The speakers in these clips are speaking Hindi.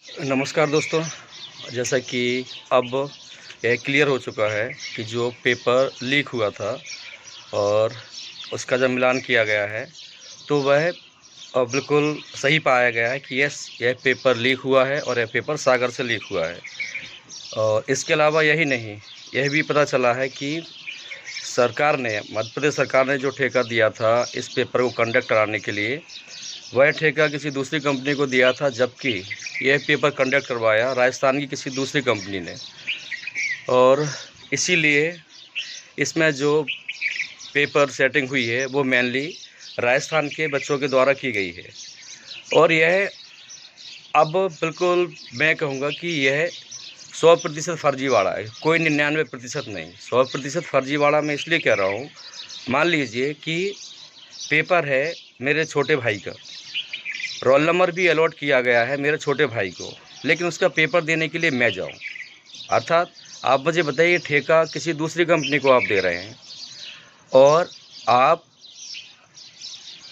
नमस्कार दोस्तों। जैसा कि अब यह क्लियर हो चुका है कि जो पेपर लीक हुआ था और उसका जब मिलान किया गया है तो वह बिल्कुल सही पाया गया है कि यस, यह पेपर लीक हुआ है और यह पेपर सागर से लीक हुआ है। और इसके अलावा यही नहीं, यह भी पता चला है कि सरकार ने, मध्य प्रदेश सरकार ने जो ठेका दिया था इस पेपर को कंडक्ट कराने के लिए, वह ठेका किसी दूसरी कंपनी को दिया था, जबकि यह पेपर कंडक्ट करवाया राजस्थान की किसी दूसरी कंपनी ने। और इसीलिए इसमें जो पेपर सेटिंग हुई है वो मेनली राजस्थान के बच्चों के द्वारा की गई है। और यह अब बिल्कुल मैं कहूँगा कि यह 100% फर्जीवाड़ा है, कोई 99% नहीं, 100% फर्जीवाड़ा मैं इसलिए कह रहा हूँ। मान लीजिए कि पेपर है मेरे छोटे भाई का, रोल नंबर भी अलॉट किया गया है मेरे छोटे भाई को, लेकिन उसका पेपर देने के लिए मैं जाऊं। अर्थात आप मुझे बताइए, ठेका किसी दूसरी कंपनी को आप दे रहे हैं और आप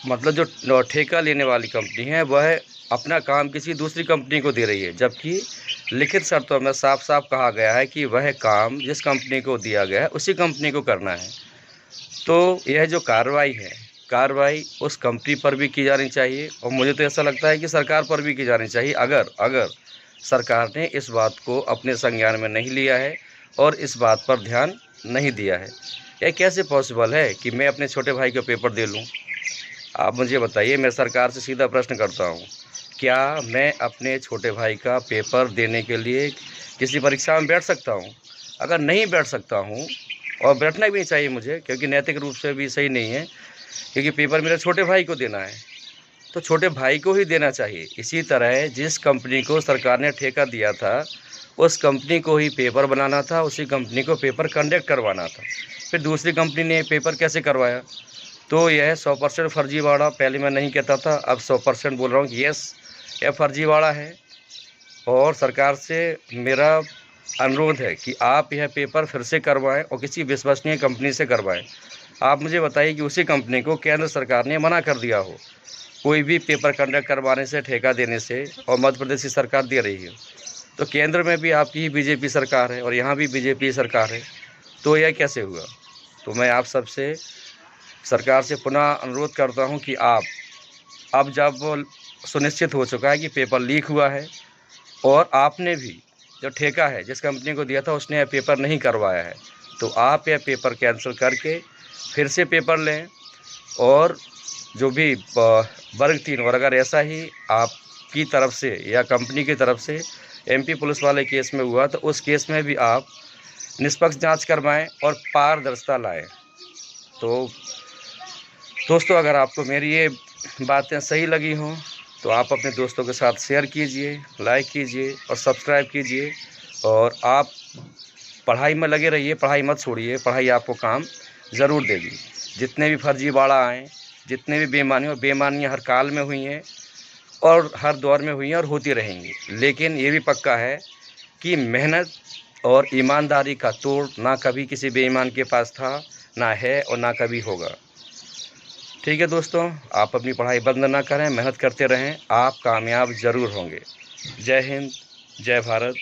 मतलब जो ठेका लेने वाली कंपनी है वह अपना काम किसी दूसरी कंपनी को दे रही है, जबकि लिखित शर्तों में साफ साफ कहा गया है कि वह काम जिस कंपनी को दिया गया है उसी कंपनी को करना है। तो यह जो कार्रवाई है, कार्रवाई उस कंपनी पर भी की जानी चाहिए और मुझे तो ऐसा लगता है कि सरकार पर भी की जानी चाहिए, अगर अगर सरकार ने इस बात को अपने संज्ञान में नहीं लिया है और इस बात पर ध्यान नहीं दिया है। यह कैसे पॉसिबल है कि मैं अपने छोटे भाई का पेपर दे लूँ? आप मुझे बताइए, मैं सरकार से सीधा प्रश्न करता हूँ, क्या मैं अपने छोटे भाई का पेपर देने के लिए किसी परीक्षा में बैठ सकता हूँ? अगर नहीं बैठ सकता हूँ, और बैठना भी नहीं चाहिए मुझे, क्योंकि नैतिक रूप से भी सही नहीं है, क्योंकि पेपर मेरे छोटे भाई को देना है तो छोटे भाई को ही देना चाहिए। इसी तरह जिस कंपनी को सरकार ने ठेका दिया था उस कंपनी को ही पेपर बनाना था, उसी कंपनी को पेपर कंडक्ट करवाना था। फिर दूसरी कंपनी ने पेपर कैसे करवाया? तो यह 100% फर्जीवाड़ा, पहले मैं नहीं कहता था, अब 100% बोल रहा हूँ कि यस, यह फर्जीवाड़ा है। और सरकार से मेरा अनुरोध है कि आप यह पेपर फिर से करवाएं और किसी विश्वसनीय कंपनी से करवाएं। आप मुझे बताइए कि उसी कंपनी को केंद्र सरकार ने मना कर दिया हो कोई भी पेपर कंडक्ट करवाने से, ठेका देने से, और मध्य प्रदेश की सरकार दे रही है। तो केंद्र में भी आपकी ही बीजेपी सरकार है और यहाँ भी बीजेपी सरकार है, तो यह कैसे हुआ? तो मैं आप सबसे, सरकार से पुनः अनुरोध करता हूँ कि आप, अब जब सुनिश्चित हो चुका है कि पेपर लीक हुआ है और आपने भी जो ठेका है जिस कंपनी को दिया था उसने यह पेपर नहीं करवाया है, तो आप यह पेपर कैंसिल करके फिर से पेपर लें। और जो भी वर्ग 3, और अगर ऐसा ही आपकी तरफ से या कंपनी की तरफ से एमपी पुलिस वाले केस में हुआ तो उस केस में भी आप निष्पक्ष जांच करवाएं और पारदर्शिता लाएं। तो दोस्तों, अगर आपको मेरी ये बातें सही लगी हों तो आप अपने दोस्तों के साथ शेयर कीजिए, लाइक कीजिए और सब्सक्राइब कीजिए। और आप पढ़ाई में लगे रहिए, पढ़ाई मत छोड़िए, पढ़ाई आपको काम ज़रूर देगी। जितने भी फर्जीवाड़ा आए, जितने भी बेईमानी, और बेईमानियाँ हर काल में हुई हैं और हर दौर में हुई हैं और होती रहेंगी, लेकिन ये भी पक्का है कि मेहनत और ईमानदारी का तोड़ ना कभी किसी बेईमान के पास था, ना है और ना कभी होगा। ठीक है दोस्तों, आप अपनी पढ़ाई बंद ना करें, मेहनत करते रहें, आप कामयाब ज़रूर होंगे। जय हिंद, जय भारत।